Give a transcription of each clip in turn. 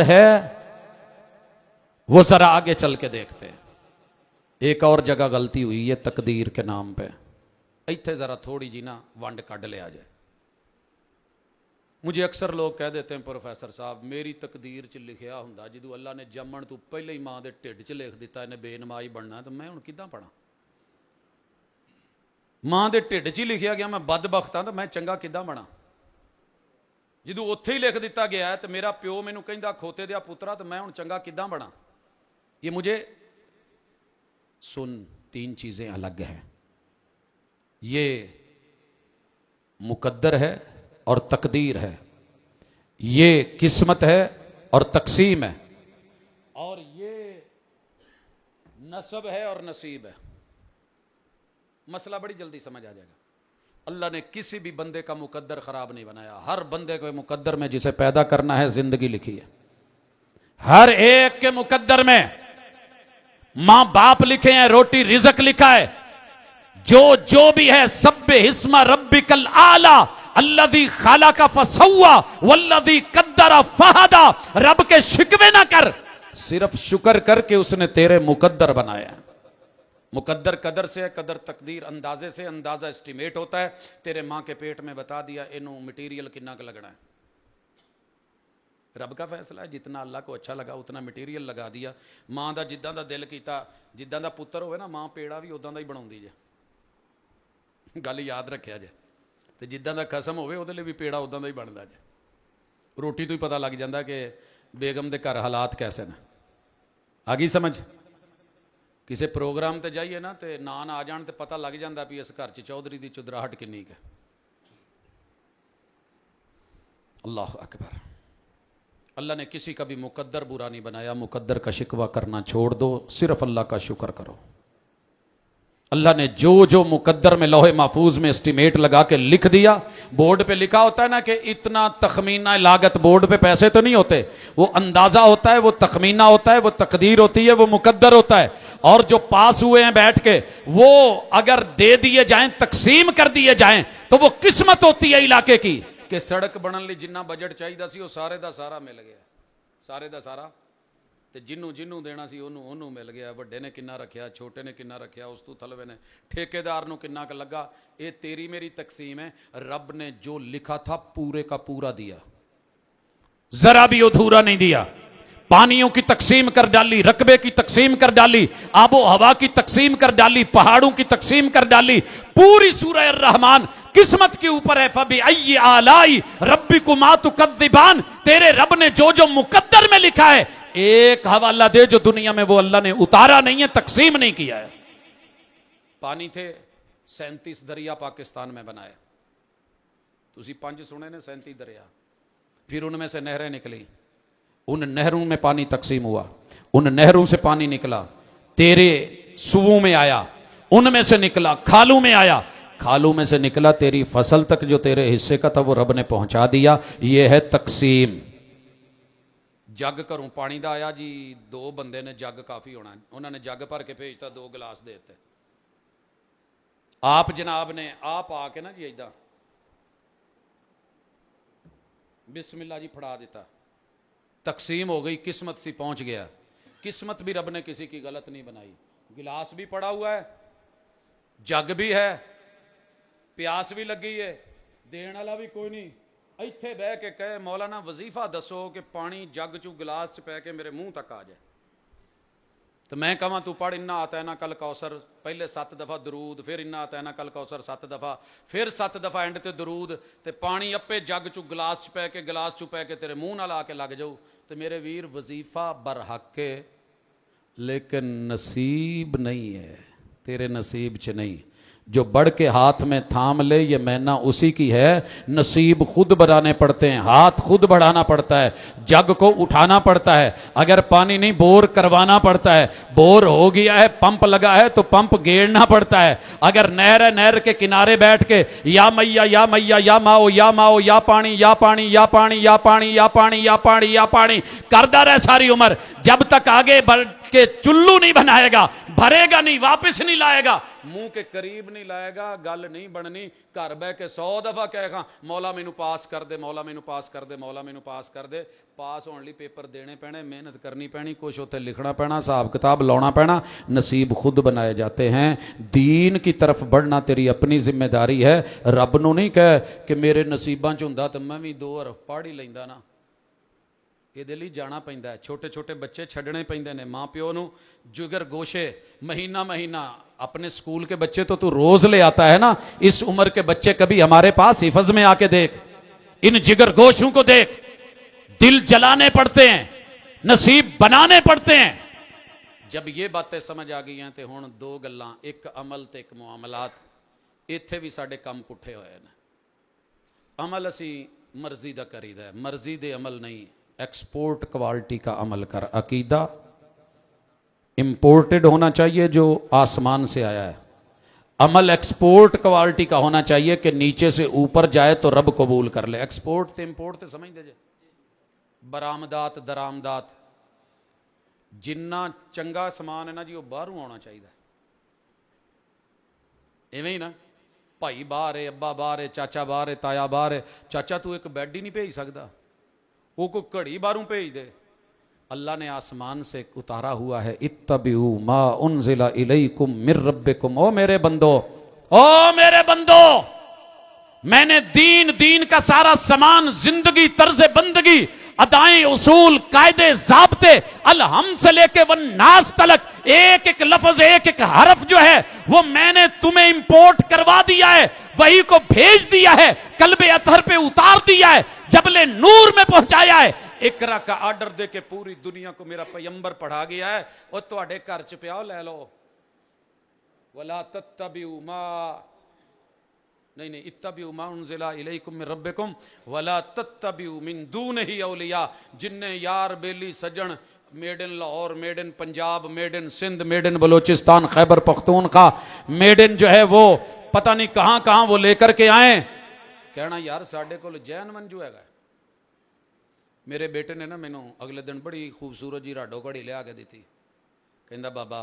है वो जरा आगे चल के देखते हैं। एक और जगह गलती हुई है तकदीर के नाम पे, इत्थे जरा थोड़ी जी ना वंड कढ़ लिया जाए। मुझे अक्सर लोग कह देते हैं प्रोफेसर साहब मेरी तकदीर च लिखिया हुंदा जो अल्लाह ने जम्मण तो पहले ही माँ के ढिड च लिख दिता इन्हें बेनमाई बनना, तो मैं हुण किदां पढ़ा? माँ के ढिड च ही लिखिया गया मैं बदबख्त हाँ, तो मैं चंगा किदां बना? जो उत्थे ही लिख दिता गया है तो मेरा प्यो मैनू कहंदा खोते दिया पुत्रा, तो मैं हुण चंगा किदां बना? ये मुझे सुन, तीन चीजें अलग हैं। ये मुकद्दर है और तकदीर है, ये किस्मत है और तकसीम है, और ये नसब है और नसीब है। मसला बड़ी जल्दी समझ आ जाएगा। अल्लाह ने किसी भी बंदे का मुकद्दर खराब नहीं बनाया। हर बंदे के मुकद्दर में जिसे पैदा करना है जिंदगी लिखी है। हर एक के मुकद्दर में मां बाप लिखे हैं, रोटी रिज़्क लिखा है, जो भी है सब्बे हिस्मा रब्बिकल आला अल्लज़ी खालका फसव्वा वल्लज़ी कद्दरा फहदा। रब के शिकवे ना कर, सिर्फ शुक्र करके उसने तेरे मुकद्दर बनाया। मुकद्दर कदर से है, कदर तकदीर अंदाजे से। अंदाजा एस्टिमेट होता है। तेरे मां के पेट में बता दिया इनू मटीरियल कितना का लगना है, रब का फैसला है। जितना अल्लाह को अच्छा लगा उतना मटीरियल लगा दिया। मां का जिद्दां दा दिल कीता, जिद्दां दा पुत्तर होवे ना, मां पेड़ा भी उदां दा ही बनाउंदी जे। गल याद रखिया जे। तो जिद्दां दा खसम होवे उहदे लई भी पेड़ा उदां दा ही बनदा जे। रोटी तो ही पता लग जाता कि बेगम दे घर हालात कैसे ने। आ गई समझ? किसी प्रोग्राम ते जाइए ना, तो नान आ जान तो पता लग जाता भी इस घर च चौधरी की चुदराहट किन्नी है। अल्लाह अकबर। अल्लाह ने किसी का भी मुकद्दर बुरा नहीं बनाया। मुकद्दर का शिकवा करना छोड़ दो, सिर्फ अल्लाह का शुक्र करो। अल्लाह ने जो मुकद्दर में लोहे महफूज में एस्टिमेट लगा के लिख दिया। बोर्ड पे लिखा होता है ना कि इतना तखमीना लागत, बोर्ड पे पैसे तो नहीं होते, वो अंदाजा होता है, वो तखमीना होता है, वो तकदीर होती है, वो मुकद्दर होता है। और जो पास हुए हैं बैठ के, वो अगर दे दिए जाएं, तकसीम कर दिए जाएं, तो वो किस्मत होती है इलाके की कि सड़क बनने लिए जिन्ना बजट चाहिए सी वो सारे दा सारा मिल गया। सारे दा सारा ते जिन्नू देना सी ओनू मिल गया। वड्डे ने किन्ना रखिया, छोटे ने किन्ना रखिया, उस तू थलवे ने ठेकेदार नू किन्ना क लगा। ये तेरी मेरी तकसीम है। रब ने जो लिखा था पूरे का पूरा दिया, जरा भी अधूरा नहीं दिया। पानियों की तकसीम कर डाली, रकबे की तकसीम कर डाली, आबो हवा की तकसीम कर डाली, पहाड़ों की तकसीम कर डाली। पूरी सूरह अर्रहमान किस्मत के ऊपर है। फबी अय्यि आलाई रब्बिकुमा तुकद्दिबान। तेरे रब ने जो मुकद्दर में लिखा है, एक हवाला दे जो दुनिया में वो अल्लाह ने उतारा नहीं है, तकसीम नहीं किया है। पानी थे 37 दरिया पाकिस्तान में बनाए। तुसी 5 सुने ने 37 दरिया। फिर उनमें से नहरें निकली, उन नहरों में पानी तकसीम हुआ, उन नहरों से पानी निकला, तेरे सुओं में आया, उनमें से निकला, खालों में आया, खालों में से निकला, तेरी फसल तक जो तेरे हिस्से का था वो रब ने पहुंचा दिया। यह है तकसीम। जग घरों पानी का आया जी, 2 बंदे ने जग काफ़ी होना, उन्होंने जग भर के भेजता, 2 गिलास दे दिते। आप जनाब ने आप आके ना जी इदा बिस्मिल्लाह जी फड़ा दिता, तकसीम हो गई, किस्मत सी पहुंच गया। किस्मत भी रब ने किसी की गलत नहीं बनाई। गिलास भी पड़ा हुआ है, जग भी है, प्यास भी लगी है, देने वाला भी कोई नहीं। इत्थे बह के कहे मौलाना वजीफा दसो कि पानी जग चू गिलास च पै के मेरे मुंह तक आ जाए, तो मैं कहां तू पढ़ इन्ना आता है ना कल कौसर, पहले 7 दफा दरूद, फिर इन्ना आता है ना कल कौसर 7 दफा, फिर 7 दफा एंड ते दरूद, ते पानी अपे जग चू गिलास च पै के, गिलास चू पै के तेरे मुंह नाल आके लग जाऊ। तो मेरे वीर वजीफा बरहक है, लेकिन नसीब नहीं है, तेरे नसीब च नहीं। जो बढ़ के हाथ में थाम ले ये मैना उसी की है। नसीब खुद बनाने पड़ते हैं, हाथ खुद बढ़ाना पड़ता है, जग को उठाना पड़ता है। अगर पानी नहीं बोर करवाना पड़ता है, बोर हो गया है, पंप लगा है तो पंप गेड़ना पड़ता है। अगर नहर है, नहर के किनारे बैठ के या मैया या मैया या माओ या माओ या पानी या पानी या पानी या पानी या पानी या पानी या पानी करदा रहे सारी उम्र, जब तक आगे बढ़ के चुल्लू नहीं बनाएगा, भरेगा नहीं, वापस नहीं लाएगा, मुंह के करीब नहीं लाएगा, गल नहीं बननी। घर बह के 100 दफा कहेगा मौला मैनू पास कर दे, मौला मैनू पास कर दे, मौला मैनू पास कर दे। पास होने लिए पेपर देने पैने, मेहनत करनी पैनी, कुछ उत्ते लिखना पैना, हिसाब किताब लाना पैना। नसीब खुद बनाए जाते हैं। दीन की तरफ बढ़ना तेरी अपनी जिम्मेदारी है। रब नूं नहीं कह कि मेरे नसीबां च हुंदा तो मैं भी 2 हरफ पढ़ ही लैंदा ना। ਇਹਦੇ ਲਈ ਜਾਣਾ ਪੈਂਦਾ ਹੈ। छोटे छोटे बच्चे छड्डने पैंदे ने। माँ प्यो नूं जिगर गोशे महीना महीना अपने स्कूल के बच्चे तो तू रोज ले आता है ना, इस उम्र के बच्चे कभी हमारे पास हिफज में आके देख, इन जिगर गोशों को देख। दिल जलाने पड़ते हैं, नसीब बनाने पड़ते हैं। जब ये बातें समझ आ गई हैं तो हुण 2 गल्लां, एक अमल ते एक मुआमलात। इत्थे भी साडे काम पुठे होए ने। अमल असी मर्जी दा करीदा है, मर्जी दे अमल नहीं। एक्सपोर्ट क्वालिटी का अमल कर। अकीदा इंपोर्टेड होना चाहिए जो आसमान से आया है। अमल एक्सपोर्ट क्वालिटी का होना चाहिए कि नीचे से ऊपर जाए तो रब कबूल कर ले। एक्सपोर्ट ते इंपोर्ट ते समझ दे जे। बरामदात दरामदात, जिन्ना चंगा समान है ना जी, वो बाहरों आना चाहिए। इवें ही ना, भाई बाहर है, अब्बा बाहर है, चाचा बाहर है, ताया बाहर है। चाचा तू एक बैड ही नहीं भेज सकता, वो कोई घड़ी बाहरों भेज दे। अल्लाह ने आसमान से उतारा हुआ है, इत्तबिऊ मा उनज़िला इलैकुम मिर रब्बिकुम। ओ मेरे बंदो, ओ मेरे बंदो, मैंने दीन का सारा सामान, जिंदगी, तर्ज बंदगी, अदाएं, उसूल, कायदे, ज़ाब्ते, अल हम से लेके वन नास तलक, एक एक लफ्ज, एक एक हरफ जो है वो मैंने तुम्हें इंपोर्ट करवा दिया है, वही को भेज दिया है, कल्बे अतहर पे उतार दिया है, जबले नूर में पहुंचाया है। इकरा का आर्डर दे के पूरी दुनिया को मेरा पैगंबर पढ़ा गया है। और तुहाडे घर च पिया ले लो। वला तत्तबिऊ मा, नहीं इत्तबिऊ मा उनज़िला इलैकुम मिर रब्बिकुम वला तत्तबिऊ मिन दूनिही औलिया। जिन्ने यार बेली सजन, made in Lahore, made in Punjab, made in Sindh, made in Balochistan, Khyber Pakhtunkhwa, made in जो है वो पता नहीं कहां कहां वो लेकर के आए। कहना यार साडे कोल जैन मंजू हैगा। मेरे बेटे ने ना मैनू अगले दिन बड़ी खूबसूरत जी राडो घड़ी लिया के दी थी। कहता बाबा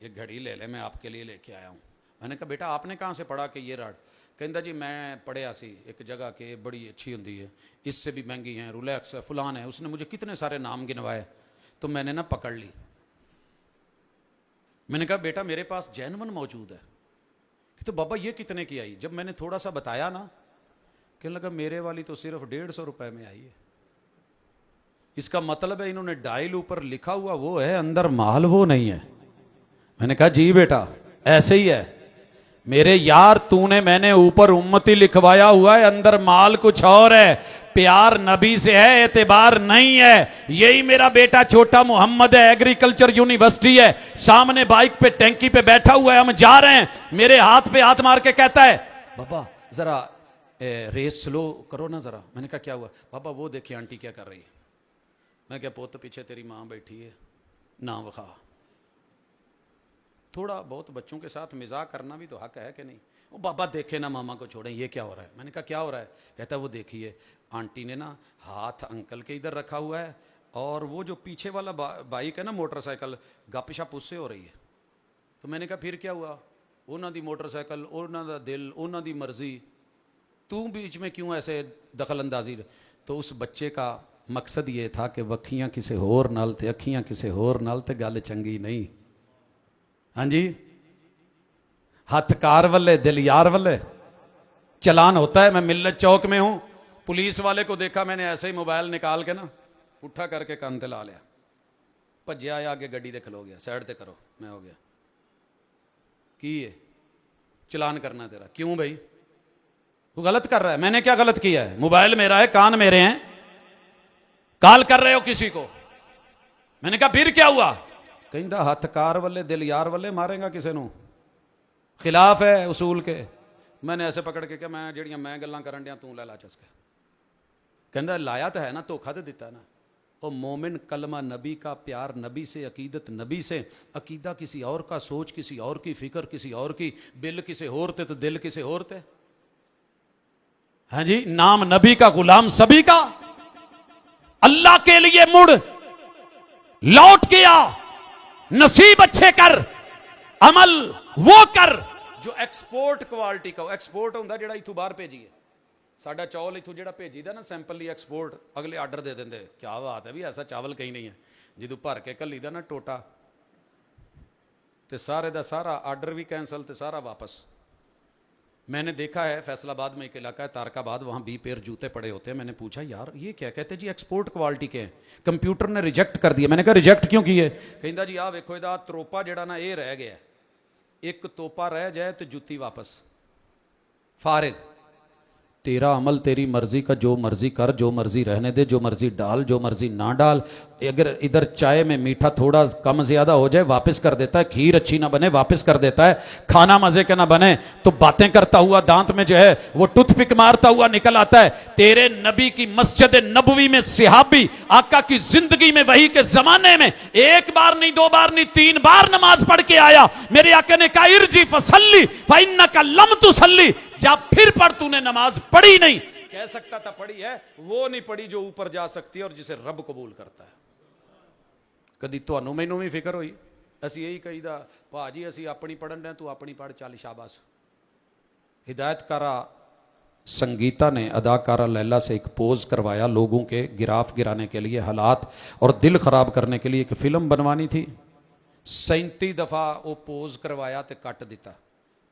ये घड़ी ले ले, मैं आपके लिए लेके आया हूँ। मैंने कहा बेटा आपने कहाँ से पढ़ा कि ये राड? कहता जी मैं पढ़िया सी एक जगह के, बड़ी अच्छी होती है, इससे भी महंगी है, रोलेक्स है, फलान है। उसने मुझे कितने सारे नाम गिनवाए, तो मैंने ना पकड़ ली। मैंने कहा बेटा मेरे पास जैनवन मौजूद है। तो बाबा ये कितने की आई? जब मैंने थोड़ा सा बताया ना, कहने लगा मेरे वाली तो सिर्फ 150 रुपए में आई है। इसका मतलब है इन्होंने डायल ऊपर लिखा हुआ वो है, अंदर माल वो नहीं है। मैंने कहा जी बेटा ऐसे ही है मेरे यार, तूने मैंने ऊपर उम्मती लिखवाया हुआ है, अंदर माल कुछ और है। प्यार नबी से है, एतबार नहीं है। यही मेरा बेटा छोटा मोहम्मद है, एग्रीकल्चर यूनिवर्सिटी है, सामने बाइक पे टैंकी पे बैठा हुआ है, हम जा रहे हैं, मेरे हाथ पे हाथ मार के कहता है बाबा जरा रेस स्लो करो ना जरा। मैंने कहा क्या हुआ? बाबा वो देखिए आंटी क्या कर रही है। मैं क्या पोत पीछे तेरी माँ बैठी है, ना वखा। थोड़ा बहुत बच्चों के साथ मजाक करना भी तो हक है कि नहीं? वो बाबा देखे ना मामा को छोड़ें, ये क्या हो रहा है? मैंने कहा क्या हो रहा है? कहता है वो देखिए आंटी ने ना हाथ अंकल के इधर रखा हुआ है, और वो जो पीछे वाला बाइक है ना मोटरसाइकिल, गपशप उससे हो रही है। तो मैंने कहा फिर क्या हुआ? उन्हों दी मोटरसाइकिल, उन्हों दा दिल, उन्हों दी मर्जी, तू बीच में क्यों ऐसे दखल अंदाजी? तो उस बच्चे का मकसद ये था कि वखियां किसी होर नाल ते अखियां किसी होर नाल ते गल चंगी नहीं। हाँ जी, हथ कार वाले दिल यार वाले। चलान होता है, मैं मिल्लत चौक में हूं, पुलिस वाले को देखा मैंने ऐसे ही मोबाइल निकाल के ना पुट्ठा करके कान ते ला लिया, भज्या आया आगे गड्डी दे खलो गया, साइड ते करो, मैं हो गया की है चलान करना तेरा? क्यों भाई तू गलत कर रहा है? मैंने क्या गलत किया है? मोबाइल मेरा है, कान मेरे हैं, कॉल कर रहे हो किसी को। मैंने कहा फिर क्या हुआ? कहता हथ कार वाले दिल यार वाले, मारेगा किसी को, खिलाफ है उसूल के। मैंने ऐसे पकड़ के क्या मैं जड़ियां मैं गल्लां करन दियां तू लै ला चसके। कहता लाया तो है ना, धोखा तो दिता ना। ओ मोमिन कलमा नबी का, प्यार नबी से, अकीदत नबी से, अकीदा किसी और का, सोच किसी और की, फिक्र किसी और की, बिल किसी और थे तो दिल किसी और थे। हाँ जी, नाम नबी का, गुलाम सभी का। अल्लाह के लिए मुड़, लौट के आ, नसीब अच्छे कर, अमल वो कर जो एक्सपोर्ट क्वालिटी का। एक्सपोर्ट होंदा जेड़ा इथों बाहर भेजीए। साडा चौल इथों जेड़ा भेजीदा ना सैंपल ली एक्सपोर्ट, अगले आर्डर दे देंगे। क्या बात है भी, ऐसा चावल कहीं नहीं है। जो भर के घलीदा ना टोटा तो सारे का सारा आर्डर भी कैंसल तो सारा वापस। मैंने देखा है फैसलाबाद में एक इलाका है तारकाबाद, वहाँ 20 पेयर जूते पड़े होते हैं। मैंने पूछा यार ये क्या, कहते जी एक्सपोर्ट क्वालिटी के हैं। कंप्यूटर ने रिजेक्ट कर दिया। मैंने कहा रिजेक्ट क्यों किए? कहता जी आ वेखो इहदा त्रोपा जेड़ा ना ये रह गया, एक तोपा रह जाए तो जुत्ती वापस फारिग। तेरा अमल तेरी मर्जी का, जो मर्जी कर, जो मर्जी रहने दे, जो मर्जी डाल, जो मर्जी ना डाल। अगर इधर चाय में मीठा थोड़ा कम ज्यादा हो जाए वापस कर देता है, खीर अच्छी ना बने वापस कर देता है, खाना मजे का ना बने तो बातें करता हुआ दांत में जो है वो टूथपिक मारता हुआ निकल आता है। तेरे नबी की मस्जिद नबवी में सिहाबी आका की जिंदगी में वही के जमाने में एक बार नहीं, दो बार नहीं, 3 बार नमाज पढ़ के आया। मेरे आका ने कहा इरजी फसल्ली फइन्नका लम तुसल्ली, जा फिर पढ़, तूने नमाज पढ़ी नहीं। कह सकता था पढ़ी है, वो नहीं पढ़ी जो ऊपर जा सकती है और जिसे रब कबूल करता है। कदी ਤੁਹਾਨੂੰ ਮੈਨੂੰ भी फिक्र हुई? ਅਸੀਂ यही कहीदा भाजी ਅਸੀਂ अपनी पढ़न रहे, तू अपनी पढ़, चल शाबाश। हिदायतकारा संगीता ने अदाकारा लैला से एक पोज करवाया लोगों के गिराफ गिराने के लिए, हालात और दिल खराब करने के लिए। एक फिल्म बनवानी थी, 37 दफा वो पोज करवाया तो कट दिता,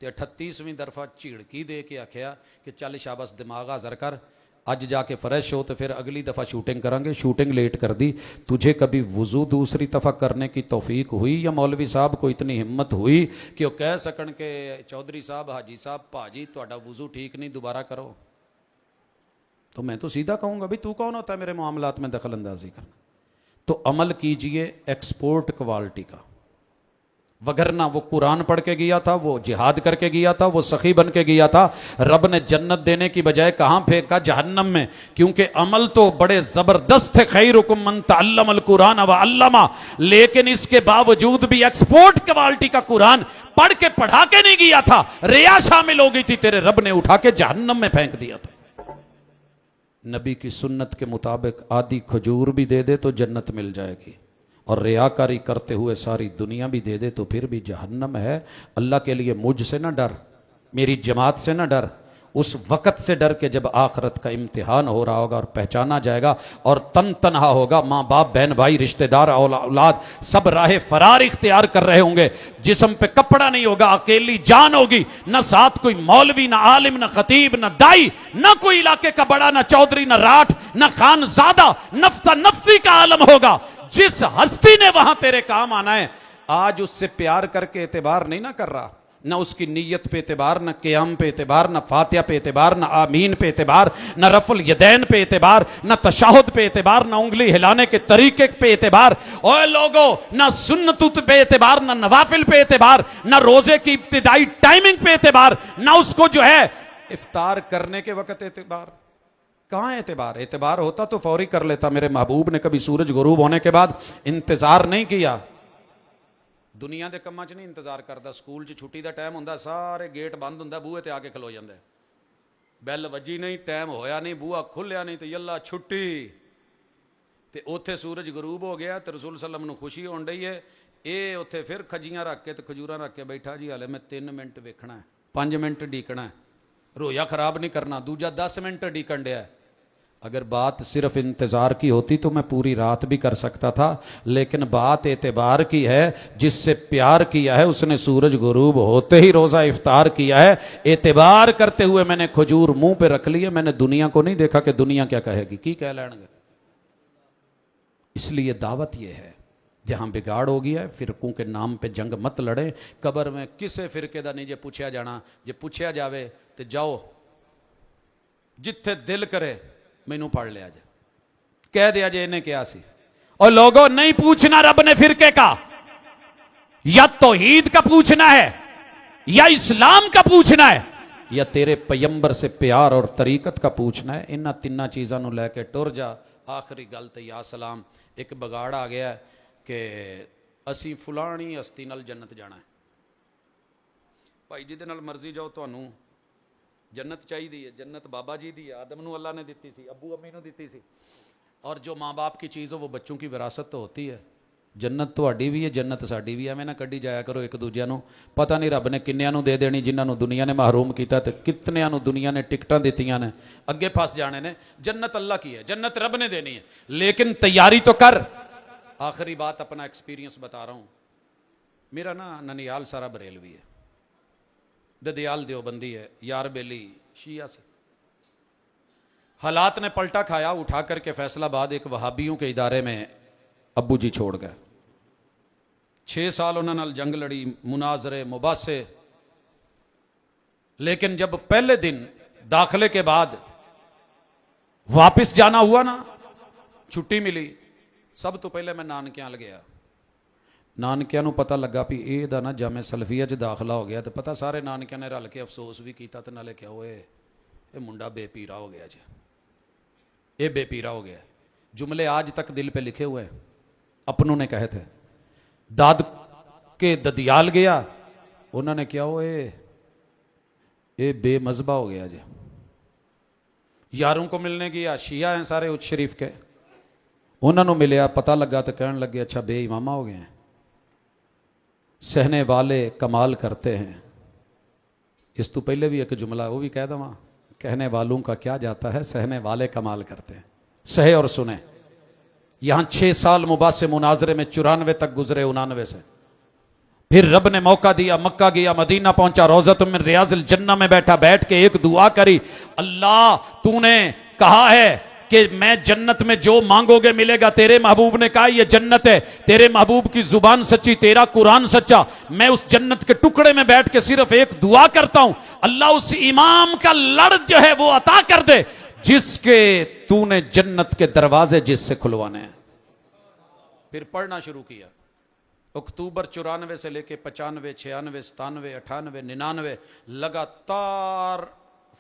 तो 38वीं दफा झिड़की दे के आख्या कि चल शाबाश दिमाग हाजर कर, अज जाके फ्रेश हो तो फिर अगली दफ़ा शूटिंग करांगे। शूटिंग लेट कर दी। तुझे कभी वज़ू दूसरी दफ़ा करने की तौफीक हुई या मौलवी साहब को इतनी हिम्मत हुई कि वो कह सकन के चौधरी साहब, हाजी साहब, भाजी तुहाडा वज़ू ठीक नहीं, दोबारा करो? तो मैं तो सीधा कहूँगा भी तू कौन होता है मेरे मामलात में दखल अंदाजी करना। तो अमल कीजिए एक्सपोर्ट क्वालिटी का, वगरना वो कुरान पढ़ के गया था, वो जिहाद करके गया था, वो सखी बन के गया था। रब ने जन्नत देने की बजाय कहां फेंका? जहन्नम में। क्योंकि अमल तो बड़े जबरदस्त थे, खैरुकुम मन तअल्लमल कुरान व अल्लमा, लेकिन इसके बावजूद भी एक्सपोर्ट क्वालिटी का कुरान पढ़ के पढ़ा के नहीं गया था। रिया शामिल हो गई थी, तेरे रब ने उठा के जहन्नम में फेंक दिया था। नबी की सुन्नत के मुताबिक आधी खजूर भी दे दे तो जन्नत मिल जाएगी, और रियाकारी करते हुए सारी दुनिया भी दे दे तो फिर भी जहन्नम है। अल्लाह के लिए मुझसे ना डर, मेरी जमात से ना डर, उस वक़्त से डर के जब आखरत का इम्तिहान हो रहा होगा और पहचाना जाएगा और तन तनहा होगा। माँ बाप, बहन भाई, रिश्तेदार, औलाद सब राह फरार इख्तियार कर रहे होंगे। जिस्म पे कपड़ा नहीं होगा, अकेली जान होगी, न साथ कोई मौलवी, न आलिम, न खतीब, न दाई, न कोई इलाके का बड़ा, न चौधरी, न राठ, न खानजादा, नफ्सा नफ्सी का आलम होगा। जिस हस्ती ने वहां तेरे काम आना है, आज उससे प्यार करके एतबार नहीं ना कर रहा, न उसकी नीयत पे एतबार, न क़याम पे एतबार, न फातिहा पे एतबार, न आमीन पे एतबार, न रफुल यदैन पे एतबार, न तशाहुद पे एतबार, न उंगली हिलाने के तरीके पे एतबार, ओए लोगो, न सुन्नत पे एतबार, न नवाफिल पे एतबार, न रोजे की इब्तिदाई टाइमिंग पे एतबार, न उसको जो है इफ्तार करने के वक्त एतबार। कहाँ एतबार? एतबार होता तो फौरी कर लेता। मेरे महबूब ने कभी सूरज गुरूब होने के बाद इंतजार नहीं किया। दुनिया के कम्मां च नहीं इंतजार करता। स्कूल च छुट्टी का टाइम होंदा, सारे गेट बंद होंदा, बूहे ते आके खलो जांदे, बैल वजी नहीं, टाइम होया नहीं, बूहा खुलिया नहीं, तो यल्ला छुट्टी। ते उत्थे सूरज गुरूब हो गया तो रसूल सल्लम नूं खुशी होण डई है। ये उत्थे फिर खजियां रख के तो खजूरां रख के बैठा जी, हाले मैं 3 मिनट वेखना है, 5 मिनट ढीकना है, रोया खराब नहीं करना। दूजा 10 मिनट ढीकन डया। अगर बात सिर्फ इंतज़ार की होती तो मैं पूरी रात भी कर सकता था, लेकिन बात एतबार की है। जिससे प्यार किया है उसने सूरज गुरूब होते ही रोज़ा इफ्तार किया है। एतबार करते हुए मैंने खजूर मुंह पे रख ली है। मैंने दुनिया को नहीं देखा कि दुनिया क्या कहेगी, की कह लैणगे। इसलिए दावत यह है, जहां बिगाड़ हो गया है फिरकों के नाम पे जंग मत लड़े। कबर में किसे फिरके का नहीं जे पूछया जाना, जे पूछया जावे तो जाओ जिथे दिल करे मैनू पढ़ लिया जे, कह दिया जे इन्हें क्या सी। और लोगों नहीं पूछना रब ने फिरके का, या तौहीद का पूछना है, या इस्लाम का पूछना है, या तेरे पैगंबर से प्यार और तरीकत का पूछना है। इन्हां तिन्ना चीज़ों को लैके टुर जा। आखिरी गल तो या सलाम, एक बगाड़ आ गया कि असी फुलानी हस्ती नाल जन्नत जाना है। भाई जिहदे नाल मर्जी जाओ, तुहानू जन्नत चाहिए है। जन्नत बाबा जी दी आदम नू अल्लाह ने दी सी, अबू अम्मी नू दी सी। और जो माँ बाप की चीज़ हो वो बच्चों की विरासत तो होती है। जन्नत तुहाडी भी है, जन्नत साडी भी है। एवें ना कड्डी जाया करो एक दूजे नूं। पता नहीं रब ने किन्नियां नूं दे देनी, जिन्हां नूं दुनिया ने महरूम कीता ते कितनियां नूं दुनिया ने टिकटां दित्तियां ने, अगे फस जाने ने। जन्नत अल्लाह की है, जन्नत रब ने देनी है, लेकिन तैयारी तो कर। आखिरी बात, अपना एक्सपीरियंस बता रहा हूं। मेरा ना ननियाल सारा बरेलवी है, ददयाल देवबंदी है, यार बेली शिया से। हालात ने पलटा खाया, उठा करके फैसलाबाद एक वहाबियों के इदारे में अब्बू जी छोड़ गए। 6 साल उन्होंने जंग लड़ी, मुनाजरे मुबासे, लेकिन जब पहले दिन दाखिले के बाद वापस जाना हुआ ना, छुट्टी मिली, सब तो पहले मैं नानकियां गया। नानकियां नूं पता लगा भी एदा ना जामे सलफिया च दाखला हो गया, तो पता सारे नानकियां ने रल के अफसोस भी किया, तो नाले क्या होए ये मुंडा बेपीरा हो गया जी, ये बेपीरा हो गया। जुमले आज तक दिल पे लिखे हुए हैं, अपनों ने कहे थे। दाद के ददियाल गया, उन्होंने क्या हो ये बेमजबा हो गया जी। यारों को मिलने गया, शिया हैं सारे उच्च शरीफ के, उन्होंने मिलया, पता लगा तो कहने लगे अच्छा बे इमामा हो गए हैं। सहने वाले कमाल करते हैं। इस तो पहले भी एक जुमला वो भी कह दवा, कहने वालों का क्या जाता है, सहने वाले कमाल करते हैं। सहे और सुने। यहां 6 साल मुबासे मुनाजरे में 94 तक गुजरे, 99 से। फिर रब ने मौका दिया, मक्का गया, मदीना पहुंचा, रोज़त मिन रियाज़िल जन्नह में बैठा, बैठ के एक दुआ करी, अल्लाह तूने कहा है कि मैं जन्नत में जो मांगोगे मिलेगा। तेरे महबूब ने कहा ये जन्नत है, तेरे महबूब की जुबान सच्ची, तेरा कुरान सच्चा। मैं उस जन्नत के टुकड़े में बैठ के सिर्फ एक दुआ करता हूं, अल्लाह उस इमाम का लड़ जो है वो अता कर दे जिसके तूने जन्नत के दरवाजे जिससे खुलवाने हैं। फिर पढ़ना शुरू किया। अक्टूबर 94 से लेके 95, 96, 97, 98, 99 लगातार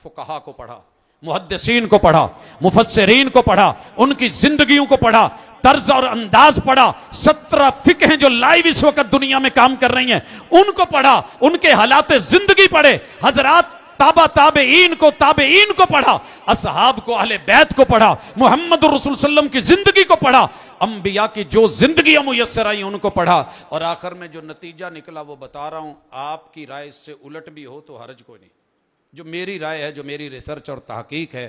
फुकहा को पढ़ा, मुहद्दिसीन को पढ़ा, मुफस्सिरीन को पढ़ा, उनकी जिंदगियों को पढ़ा, तर्ज और अंदाज पढ़ा। 17 फिक्र जो लाइव इस वक्त दुनिया में काम कर रही हैं उनको पढ़ा, उनके हालात जिंदगी पढ़े, हजरात ताबेईन को पढ़ा, असहाब को, अहले बैत को पढ़ा, मोहम्मद रसूल सल्लम की जिंदगी को पढ़ा, अंबिया की जो जिंदगियां मुयस्सर आई उनको पढ़ा। और आखिर में जो नतीजा निकला वो बता रहा हूं। आपकी राय इससे उलट भी हो तो हर्ज कोई नहीं। जो मेरी राय है, जो मेरी रिसर्च और तहकीक है,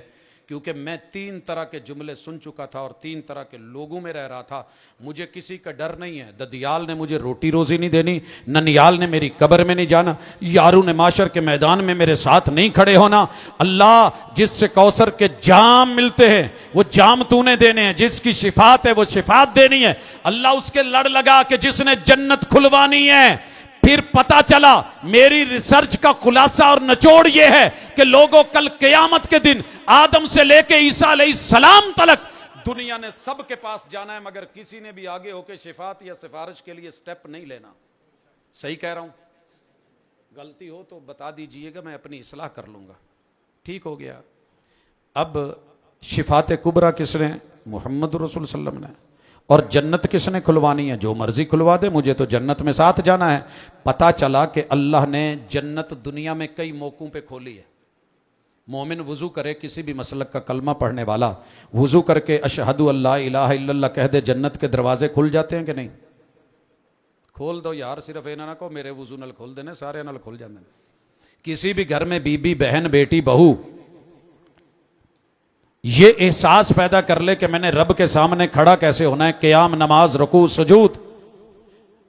क्योंकि मैं 3 तरह के जुमले सुन चुका था और 3 तरह के लोगों में रह रहा था, मुझे किसी का डर नहीं है। ददियाल ने मुझे रोटी रोजी नहीं देनी, ननियाल ने मेरी कब्र में नहीं जाना, यारों ने माशर के मैदान में मेरे साथ नहीं खड़े होना। अल्लाह जिससे कौसर के जाम मिलते हैं वो जाम तूने देने हैं, जिसकी शिफात है वो शिफात देनी है। अल्लाह उसके लड़ लगा कि जिसने जन्नत खुलवानी है। फिर पता चला, मेरी रिसर्च का खुलासा और निचोड़ यह है कि लोगों कल क़यामत के दिन आदम से लेके ईसा अलैहिस्सलाम तक दुनिया ने सब के पास जाना है, मगर किसी ने भी आगे होकर शिफात या सिफारिश के लिए स्टेप नहीं लेना। सही कह रहा हूं? गलती हो तो बता दीजिएगा, मैं अपनी इस्लाह कर लूंगा। ठीक हो गया। अब शिफात कुबरा किसने? मोहम्मद रसूल सल्लम ने। और जन्नत किसने खुलवानी है? जो मर्जी खुलवा दे, मुझे तो जन्नत में साथ जाना है। पता चला कि अल्लाह ने जन्नत दुनिया में कई मौकों पे खोली है। मोमिन वुजू करे, किसी भी मसलक का कलमा पढ़ने वाला वुजू करके अशहदु अल्ला इलाहा इल्लल्लाह कह दे, जन्नत के दरवाजे खुल जाते हैं कि नहीं? खोल दो यार, सिर्फ इन्हें ना कहो मेरे वुजू नाल खोल देने, सारे नाल खुल जाते हैं। किसी भी घर में बीबी, बहन, बेटी, बहू ये एहसास पैदा कर ले कि मैंने रब के सामने खड़ा कैसे होना है, क़याम, नमाज, रुकू, सुजूद,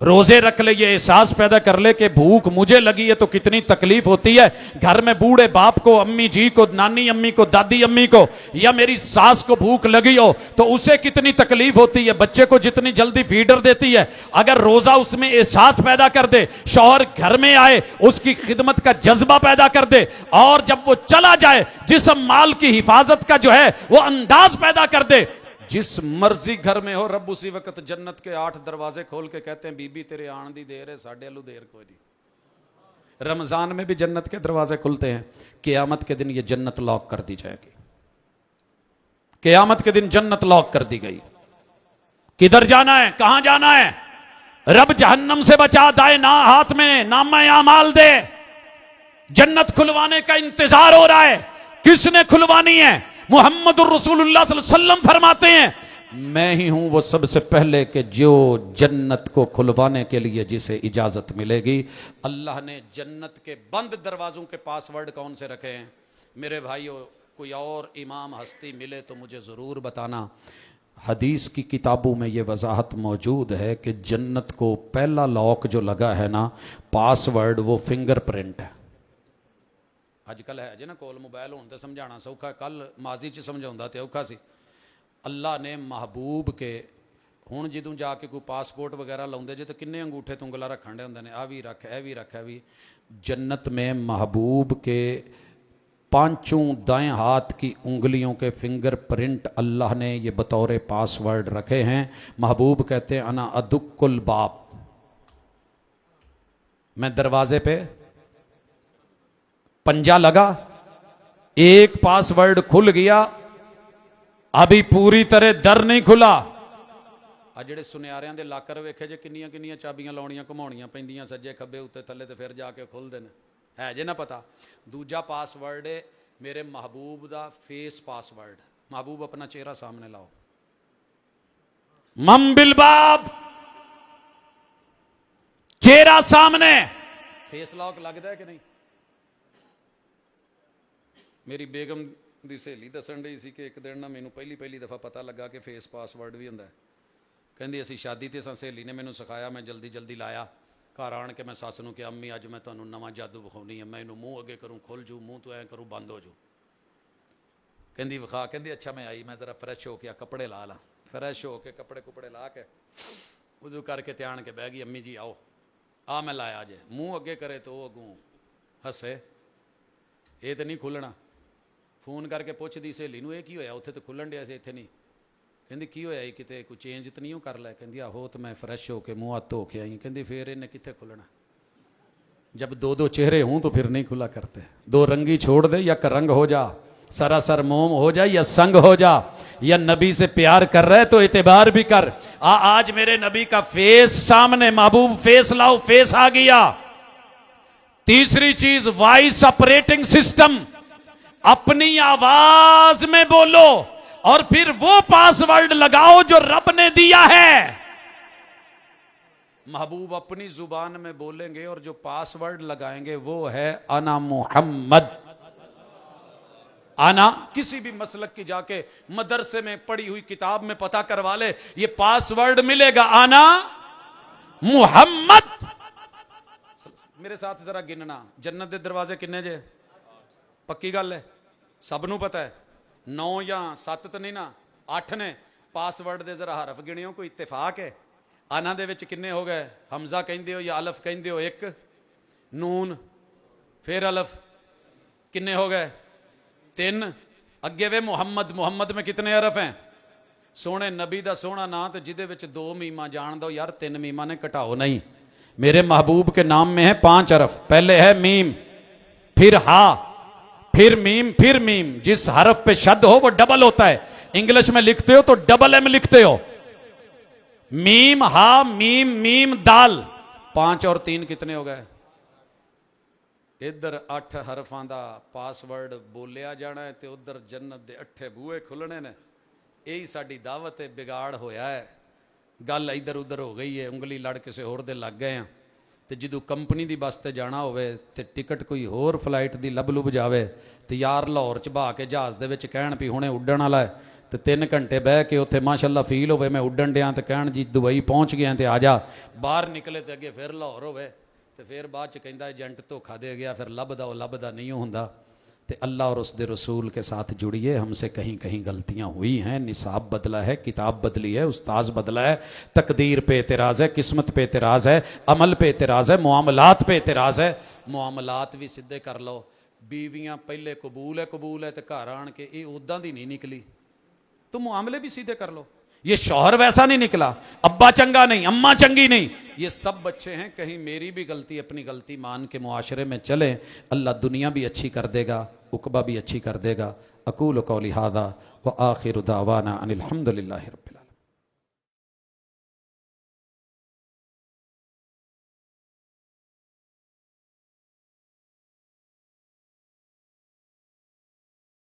रोजे रख ले, ये एहसास पैदा कर ले कि भूख मुझे लगी है तो कितनी तकलीफ होती है। घर में बूढ़े बाप को, अम्मी जी को, नानी अम्मी को, दादी अम्मी को या मेरी सास को भूख लगी हो तो उसे कितनी तकलीफ होती है। बच्चे को जितनी जल्दी फीडर देती है, अगर रोजा उसमें एहसास पैदा कर दे, शौहर घर में आए उसकी खिदमत का जज्बा पैदा कर दे, और जब वो चला जाए जिस्म माल की हिफाजत का जो है वो अंदाज पैदा कर दे। जिस मर्जी घर में हो, रब उसी वक्त जन्नत के 8 दरवाजे खोल के कहते हैं बीबी तेरे आन दी देर है, साढ़े अलू देर कोई नहीं। रमजान में भी जन्नत के दरवाजे खुलते हैं। क़यामत के दिन ये जन्नत लॉक कर दी जाएगी। क़यामत के दिन जन्नत लॉक कर दी गई। किधर जाना है, कहां जाना है? रब जहन्नम से बचा, दाए ना हाथ में नामा आमाल दे। जन्नत खुलवाने का इंतजार हो रहा है। किसने खुलवानी है? मोहम्मद रसूलुल्लाह सल्लल्लाहु अलैहि वसल्लम फरमाते हैं, मैं ही हूं वो सबसे पहले कि जो जन्नत को खुलवाने के लिए जिसे इजाजत मिलेगी। अल्लाह ने जन्नत के बंद दरवाजों के पासवर्ड कौन से रखे हैं? मेरे भाइयों, कोई और इमाम हस्ती मिले तो मुझे ज़रूर बताना। हदीस की किताबों में ये वजाहत मौजूद है कि जन्नत को पहला लॉक जो लगा है ना, पासवर्ड, वो फिंगरप्रिंट है। अजकल है जे ना कोल मोबाइल होने तो समझाना सौखा, कल माजी च समझाता तो औखा सी। अल्लाह ने महबूब के हुण जदों जाके कोई पासपोर्ट वगैरह लाउंदे जे तो किन्ने अंगूठे तो उंगला रखण दे हुंदे ने, आ भी रख, ए भी रख, ए भी। जन्नत में महबूब के पांचों दाएं हाथ की उंगलियों के फिंगरप्रिंट अल्लाह ने ये बतौर पासवर्ड रखे हैं। महबूब कहते हैं अना अदुक्कुल बाप, मैं दरवाजे पे पंजा लगा, एक पासवर्ड खुल गया, अभी पूरी तरह दर नहीं खुला। आ ਜਿਹੜੇ ਸੁਨਿਆਰਿਆਂ ਦੇ ਲਾਕਰ ਵੇਖੇ ਜੇ ਕਿੰਨੀਆਂ ਕਿੰਨੀਆਂ ਚਾਬੀਆਂ ਲਾਉਣੀਆਂ ਘੁਮਾਉਣੀਆਂ ਪੈਂਦੀਆਂ ਸੱਜੇ ਖੱਬੇ ਉੱਤੇ ਥੱਲੇ ਤੇ ਫਿਰ ਜਾ ਕੇ ਖੁੱਲਦੇ ਨੇ, ਹੈ ਜੇ ਨਾ ਪਤਾ। ਦੂਜਾ ਪਾਸਵਰਡ ਹੈ ਮੇਰੇ महबूब ਦਾ फेस पासवर्ड। महबूब अपना चेहरा सामने लाओ, मम बिलबाब, चेहरा सामने, फेस लॉक लगता है कि नहीं? मेरी बेगम ਦੀ ਸਹੇਲੀ ਦੱਸਣ ਡਈ ਸੀ ਕਿ ਇੱਕ ਦਿਨ ਨਾ ਮੈਨੂੰ ਪਹਿਲੀ ਦਫਾ ਪਤਾ ਲੱਗਾ ਕਿ ਫੇਸ ਪਾਸਵਰਡ ਵੀ ਹੁੰਦਾ। ਕਹਿੰਦੀ ਅਸੀਂ ਸ਼ਾਦੀ ਤੇ ਸਾਂ, ਸਹੇਲੀ ਨੇ ਮੈਨੂੰ ਸਿਖਾਇਆ, ਮੈਂ ਜਲਦੀ ਲਾਇਆ। घर आन के मैं सस नूं कि अम्मी अज मैं तुहानूं नवां जादू विखाउणी है, मैं इनू मूँह अगे करूँ खुल जू, मूँह तो ऐ करूँ बंद हो जू। कहती विखा, कहती अच्छा मैं आई, मैं जरा फ्रैश हो के कपड़े ला ला। फ्रैश हो के कपड़े कुपड़े ला के उदू करके त्यान के बह गई, अम्मी जी आओ। आ मैं लाया जे, मूँह अगे करे तो वो अगूँ हसे, ये तो नहीं खुलना। फोन करके पुछदी सहेली नूं, ये की होया, उत्थे तो खुलन दिया से, इत्थे नहीं। कहती की होया कि कोई चेंज तो नहीं कर लै? कहती आहो तो मैं फ्रैश हो के मुँह हाथ धो के आई। कहती फिर इन्हें कितने खुलना? जब दो दो चेहरे हों तो फिर नहीं खुला करते। दो रंगी छोड़ दे, या रंग हो जा, सरासर मोम हो जा, या संग हो जा, या नबी से प्यार कर रहे तो एतबार भी कर। आज मेरे नबी का फेस सामने, महबूब फेस लाओ, फेस आ गया। तीसरी चीज वॉइस ऑपरेटिंग सिस्टम, अपनी आवाज में बोलो और फिर वो पासवर्ड लगाओ जो रब ने दिया है। महबूब अपनी जुबान में बोलेंगे और जो पासवर्ड लगाएंगे वो है अना मुहम्मद। आना किसी भी मसलक की जाके मदरसे में पढ़ी हुई किताब में पता करवा ले, ये पासवर्ड मिलेगा, आना मुहम्मद। मेरे साथ जरा गिनना, जन्नत के दरवाजे किन्ने जे? पक्की गल है, सबनों पता है। 9 या 7 तो नहीं ना, 8 ने। पासवर्ड दे जरा हरफ गिणियो, कोई इत्तेफाक है? आना दे विच किन्ने हो गए? हमजा कहंदे हो या अलफ कहंदे हो? 1, नून फिर अलफ, किन्ने हो गए? 3। अगे वे मुहम्मद, मुहम्मद में कितने हरफ हैं? सोने नबी दा सोना ना तो जिदे विच 2 मीमा जान दो यार, 3 मीमा ने घटाओ नहीं। मेरे महबूब के नाम में है 5 हरफ। पहले है मीम, फिर हा, फिर मीम, फिर मीम। जिस हरफ पे शद हो वो डबल होता है। इंग्लिश में लिखते हो तो डबल एम लिखते हो। मीम, हा, मीम, मीम, दाल। 5 और 3 कितने हो गए? इधर 8 हरफां दा पासवर्ड बोलिया जाना है, तो उधर जन्नत दे 8 बूहे खुलने ने। यही साडी दावत है, बिगाड़ होया है, गल इधर उधर हो गई है, उंगली लड़ किसी होर दे लग गए हैं। तो जो कंपनी की बस से जाना होवे ते टिकट कोई होर फ्लाइट की लभ लुभ जाए तो यार लाहौर च बहा के जहाज़ दे विच कहण भी हुणे उड्डण वाला है, तो 3 घंटे बह के उत्थे माशाअल्लाह फील होवे मैं उड्डण दियाँ, तो कहण जी दुबई पहुँच गया, तो आ जा। बाहर निकले तो अगे फिर लाहौर होवे, तो फिर बाद च कहंदा एजेंट धोखा दे गया, फिर लभदा नहीं हुंदा। तो अल्लाह और उसके रसूल के साथ जुड़िए। हमसे कहीं कहीं गलतियां हुई हैं, निसाब बदला है, किताब बदली है, उस्ताज बदला है, तकदीर पे एतराज़ है, किस्मत पे एतराज़ है, अमल पे एतराज़ है, मुआमलात पे एतराज़ है। मुआमलात भी सीधे कर लो। बीवियां पहले कबूल है तो घर आन के ये उदा दी नहीं निकली, तो मुआमले भी सीधे कर लो। ये शौहर वैसा नहीं निकला, अब्बा चंगा नहीं, अम्मा चंगी नहीं, ये सब बच्चे हैं। कहीं मेरी भी गलती, अपनी गलती मान के मुआशरे में चलें, अल्लाह दुनिया भी अच्छी कर देगा, उकबा भी अच्छी कर देगा। अकूल कौली हादा व आखिर दावाना अनिल हम्दुलिल्लाहि रब्बिल